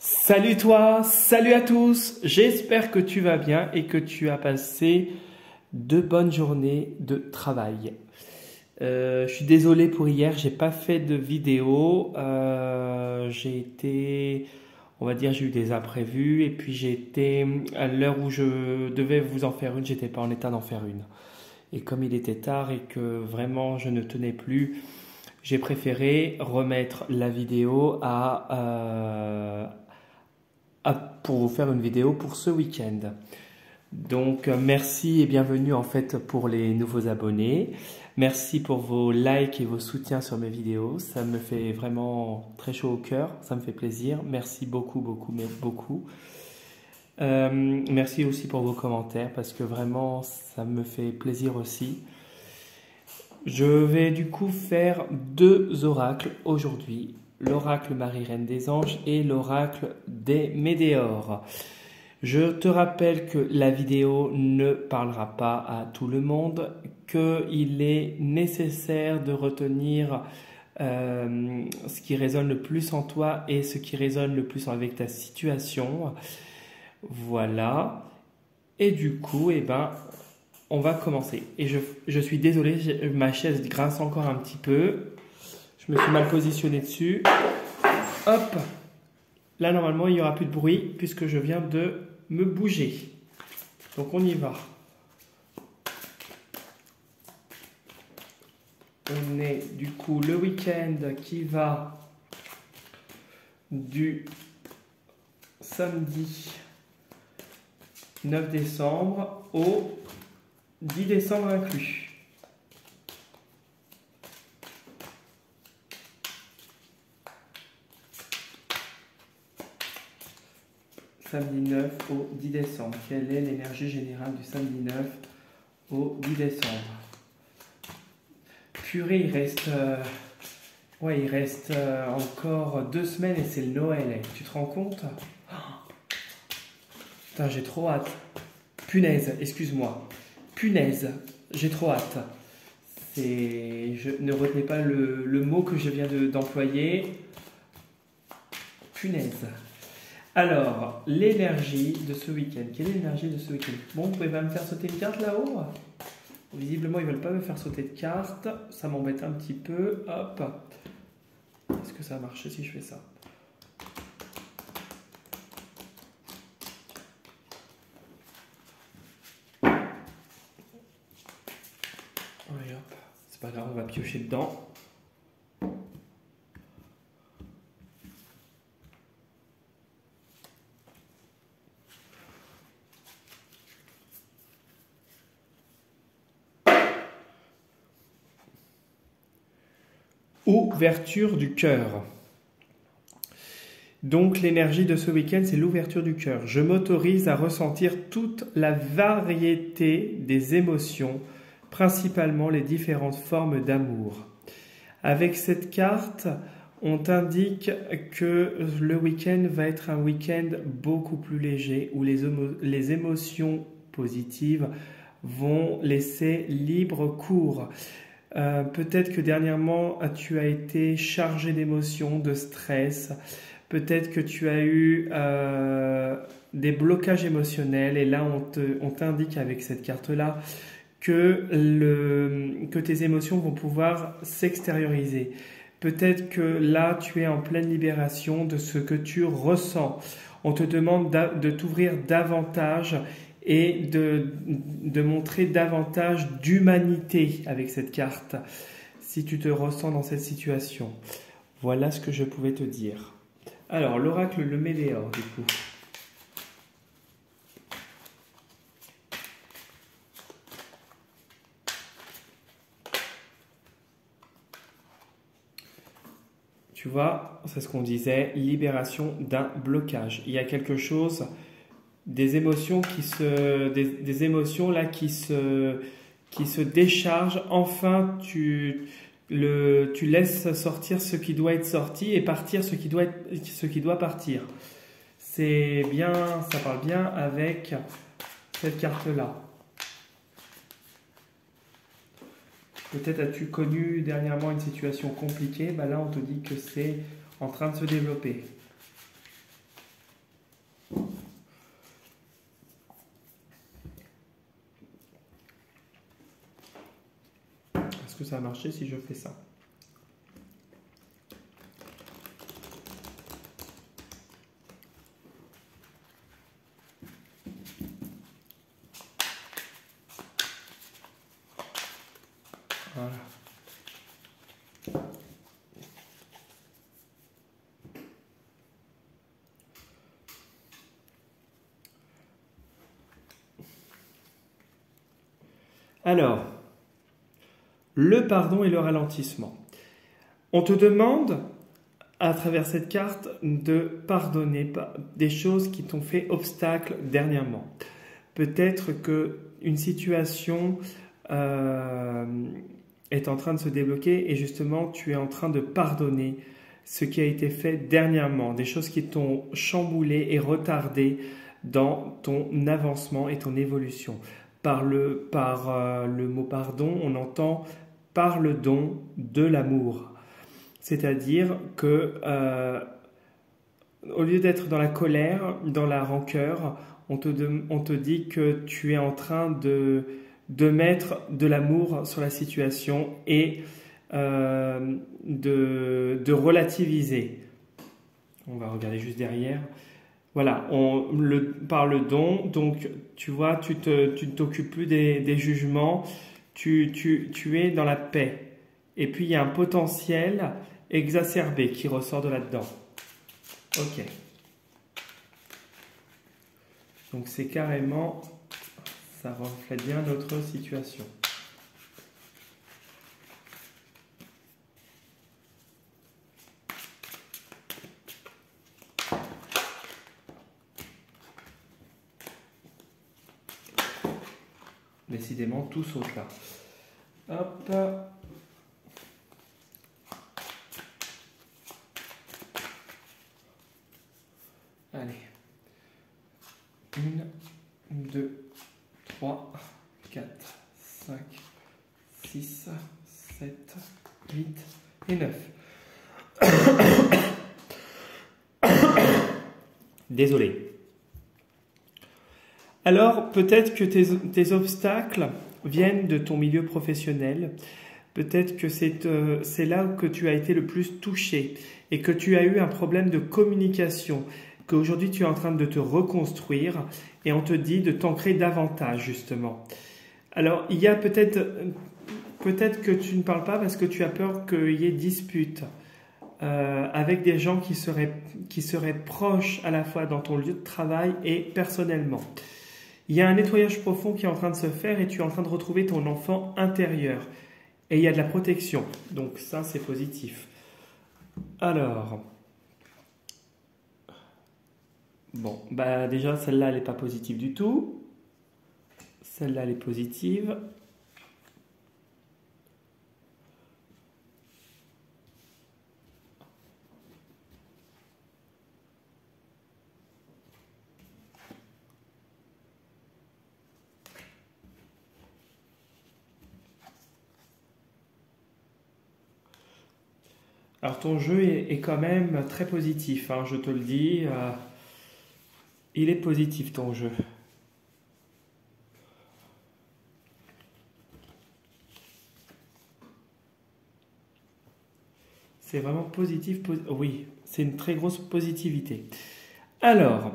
Salut toi, salut à tous, j'espère que tu vas bien et que tu as passé de bonnes journées de travail. Je suis désolé pour hier, j'ai pas fait de vidéo, on va dire, j'ai eu des imprévus et puis j'ai été, à l'heure où je devais vous en faire une, j'étais pas en état d'en faire une. Et comme il était tard et que vraiment je ne tenais plus, j'ai préféré remettre la vidéo pour vous faire une vidéo pour ce week-end. Donc merci et bienvenue en fait pour les nouveaux abonnés. Merci pour vos likes et vos soutiens sur mes vidéos. Ça me fait vraiment très chaud au cœur. Ça me fait plaisir. Merci beaucoup, beaucoup, mais beaucoup. Merci aussi pour vos commentaires parce que vraiment ça me fait plaisir aussi. Je vais du coup faire deux oracles aujourd'hui. L'oracle Marie-Reine des Anges et l'oracle des Médéores. Je te rappelle que la vidéo ne parlera pas à tout le monde, qu'il est nécessaire de retenir ce qui résonne le plus en toi et ce qui résonne le plus avec ta situation. Voilà. Et du coup, on va commencer. Et je suis désolé, ma chaise grince encore un petit peu. Je me suis mal positionné dessus. Hop. Là, normalement, il n'y aura plus de bruit puisque je viens de me bouger. Donc, on y va. On est du coup le week-end qui va du samedi 9 décembre au 10 décembre inclus. Samedi 9 au 10 décembre. Quelle est l'énergie générale du samedi 9 au 10 décembre? Purée, il reste encore 2 semaines et c'est le Noël. Tu te rends compte? Putain, j'ai trop hâte. Punaise, excuse-moi. Punaise, j'ai trop hâte. Ne retenez pas le mot que je viens d'employer. Punaise. Alors, l'énergie de ce week-end. Quelle est l'énergie de ce week-end? Bon, vous pouvez pas me faire sauter une carte là-haut? Visiblement, ils ne veulent pas me faire sauter de carte. Ça m'embête un petit peu. Hop. Est-ce que ça va marcher si je fais ça? Allez, hop. C'est pas grave, on va piocher dedans. Ouverture du cœur. Donc l'énergie de ce week-end, c'est l'ouverture du cœur. Je m'autorise à ressentir toute la variété des émotions, principalement les différentes formes d'amour. Avec cette carte, on t'indique que le week-end va être un week-end beaucoup plus léger, où les émotions positives vont laisser libre cours. Peut-être que dernièrement, tu as été chargé d'émotions, de stress. Peut-être que tu as eu des blocages émotionnels. Et là, on t'indique avec cette carte-là que tes émotions vont pouvoir s'extérioriser. Peut-être que là, tu es en pleine libération de ce que tu ressens. On te demande de t'ouvrir davantage et de montrer davantage d'humanité avec cette carte, si tu te ressens dans cette situation. Voilà ce que je pouvais te dire. Alors, l'oracle le Médéore, du coup. Tu vois, c'est ce qu'on disait, libération d'un blocage. Il y a quelque chose... des émotions des émotions là qui se déchargent. Enfin, tu laisses sortir ce qui doit être sorti et partir ce qui doit partir. C'est bien, ça parle bien avec cette carte-là. Peut-être as-tu connu dernièrement une situation compliquée. Là, on te dit que c'est en train de se développer. que ça va marcher si je fais ça? Voilà. Alors, le pardon et le ralentissement. On te demande, à travers cette carte, de pardonner des choses qui t'ont fait obstacle dernièrement. Peut-être qu'une situation est en train de se débloquer et justement, tu es en train de pardonner ce qui a été fait dernièrement, des choses qui t'ont chamboulé et retardé dans ton avancement et ton évolution. Par le mot pardon, on entend par le don de l'amour. C'est-à-dire que au lieu d'être dans la colère, dans la rancœur, on te dit que tu es en train de mettre de l'amour sur la situation et de relativiser. On va regarder juste derrière. Voilà, par le don, donc tu vois, tu ne t'occupes plus des jugements, tu es dans la paix. Et puis il y a un potentiel exacerbé qui ressort de là-dedans. Ok. Donc c'est carrément, ça reflète bien notre situation. Décidément, tout saute là. Hop. Allez. 1, 2, 3, 4, 5, 6, 7, 8 et 9. Désolé. Alors, peut-être que tes obstacles viennent de ton milieu professionnel. Peut-être que c'est là que tu as été le plus touché et que tu as eu un problème de communication, qu'aujourd'hui tu es en train de te reconstruire et on te dit de t'ancrer davantage justement. Alors, il y a peut-être que tu ne parles pas parce que tu as peur qu'il y ait dispute avec des gens qui seraient proches à la fois dans ton lieu de travail et personnellement. Il y a un nettoyage profond qui est en train de se faire et tu es en train de retrouver ton enfant intérieur. Et il y a de la protection. Donc ça, c'est positif. Alors, bon, bah déjà, celle-là, elle n'est pas positive du tout. Celle-là, elle est positive. Alors ton jeu est quand même très positif, hein, je te le dis. Il est positif ton jeu. C'est vraiment positif. Oui, c'est une très grosse positivité. Alors,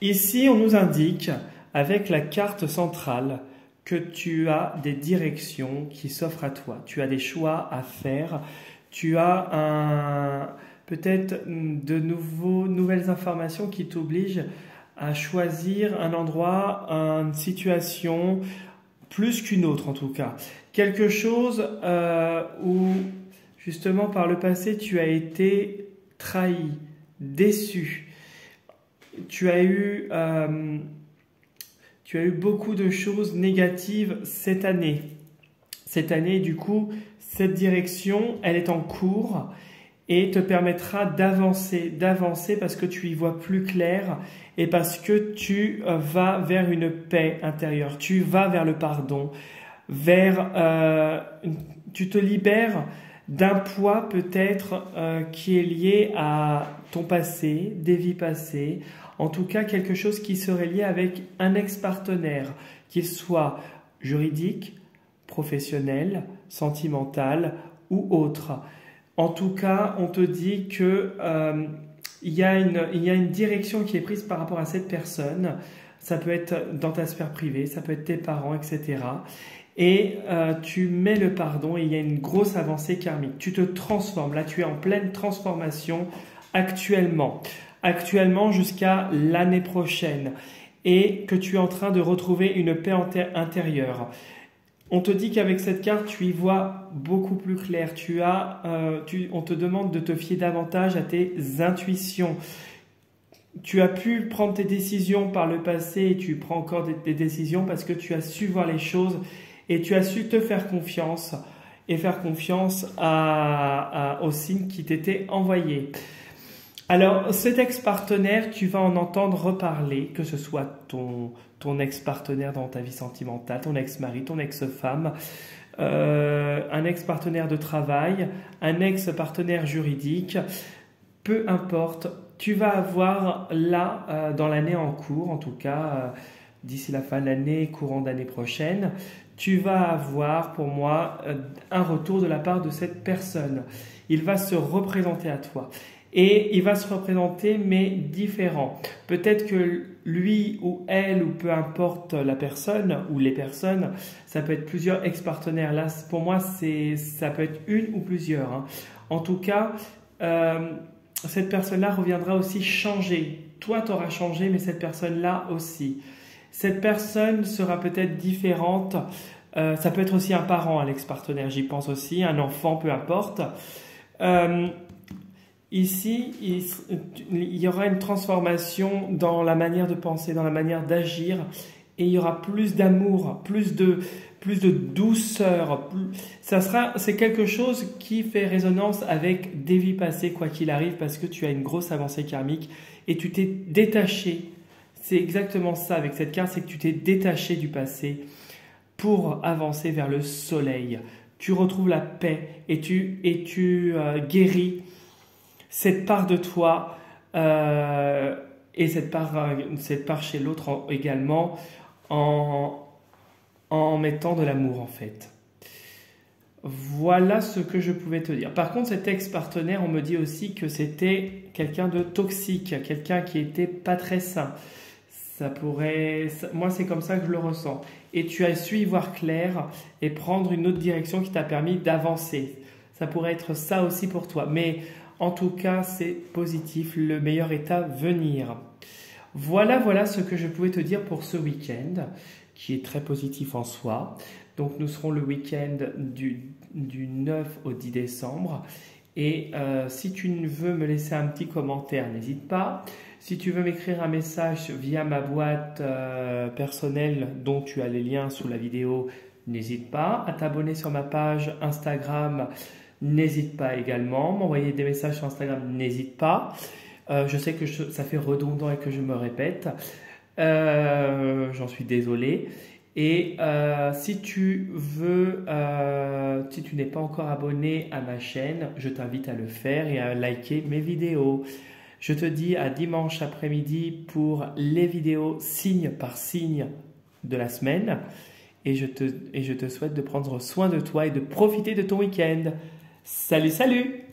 ici on nous indique avec la carte centrale que tu as des directions qui s'offrent à toi. Tu as des choix à faire. Tu as peut-être de nouvelles informations qui t'obligent à choisir un endroit, une situation, plus qu'une autre en tout cas. Quelque chose où justement par le passé tu as été trahi, déçu. Tu as eu beaucoup de choses négatives cette année. Cette année, du coup, cette direction, elle est en cours et te permettra d'avancer parce que tu y vois plus clair et parce que tu vas vers une paix intérieure, tu vas vers le pardon, tu te libères d'un poids peut-être qui est lié à ton passé, des vies passées, en tout cas quelque chose qui serait lié avec un ex-partenaire, qu'il soit juridique, professionnelle, sentimentale ou autre. En tout cas, on te dit que il y a une direction qui est prise par rapport à cette personne. Ça peut être dans ta sphère privée, ça peut être tes parents, etc. Et tu mets le pardon et il y a une grosse avancée karmique. Tu te transformes. Là, tu es en pleine transformation actuellement. Actuellement jusqu'à l'année prochaine. Et que tu es en train de retrouver une paix intérieure. On te dit qu'avec cette carte, tu y vois beaucoup plus clair. On te demande de te fier davantage à tes intuitions. Tu as pu prendre tes décisions par le passé et tu prends encore des décisions parce que tu as su voir les choses et tu as su te faire confiance et faire confiance aux signes qui t'étaient envoyés. Alors, cet ex-partenaire, tu vas en entendre reparler, que ce soit ton ex-partenaire dans ta vie sentimentale, ton ex-mari, ton ex-femme, un ex-partenaire de travail, un ex-partenaire juridique, peu importe, tu vas avoir là, dans l'année en cours, en tout cas, d'ici la fin de l'année, courant d'année prochaine, tu vas avoir, pour moi, un retour de la part de cette personne. Il va se représenter à toi. Et il va se représenter, mais différent. Peut-être que lui ou elle, ou peu importe la personne ou les personnes, ça peut être plusieurs ex-partenaires. Là, pour moi, ça peut être une ou plusieurs. Hein. En tout cas, cette personne-là reviendra aussi changer. Toi, tu auras changé, mais cette personne-là aussi. Cette personne sera peut-être différente. Ça peut être aussi un parent, l'ex-partenaire, j'y pense aussi, un enfant, peu importe. Ici, il y aura une transformation dans la manière de penser, dans la manière d'agir, et il y aura plus d'amour, plus de douceur. C'est quelque chose qui fait résonance avec des vies passées, quoi qu'il arrive, parce que tu as une grosse avancée karmique et tu t'es détaché. C'est exactement ça avec cette carte, c'est que tu t'es détaché du passé pour avancer vers le soleil. Tu retrouves la paix et tu guéris cette part de toi et cette part chez l'autre également en mettant de l'amour en fait. Voilà ce que je pouvais te dire. Par contre, cet ex-partenaire, on me dit aussi que c'était quelqu'un de toxique, quelqu'un qui était pas très sain. Moi, c'est comme ça que je le ressens. Et tu as su y voir clair et prendre une autre direction qui t'a permis d'avancer. Ça pourrait être ça aussi pour toi. Mais en tout cas, c'est positif. Le meilleur est à venir. Voilà ce que je pouvais te dire pour ce week-end, qui est très positif en soi. Donc, nous serons le week-end du 9 au 10 décembre. Et si tu veux me laisser un petit commentaire, n'hésite pas. Si tu veux m'écrire un message via ma boîte personnelle dont tu as les liens sous la vidéo, n'hésite pas. À t'abonner sur ma page Instagram, n'hésite pas également. M'envoyer des messages sur Instagram, n'hésite pas. Je sais que ça fait redondant et que je me répète. J'en suis désolé. Et si tu n'es pas encore abonné à ma chaîne, je t'invite à le faire et à liker mes vidéos. Je te dis à dimanche après-midi pour les vidéos signe par signe de la semaine. Et je te souhaite de prendre soin de toi et de profiter de ton week-end. Salut, salut!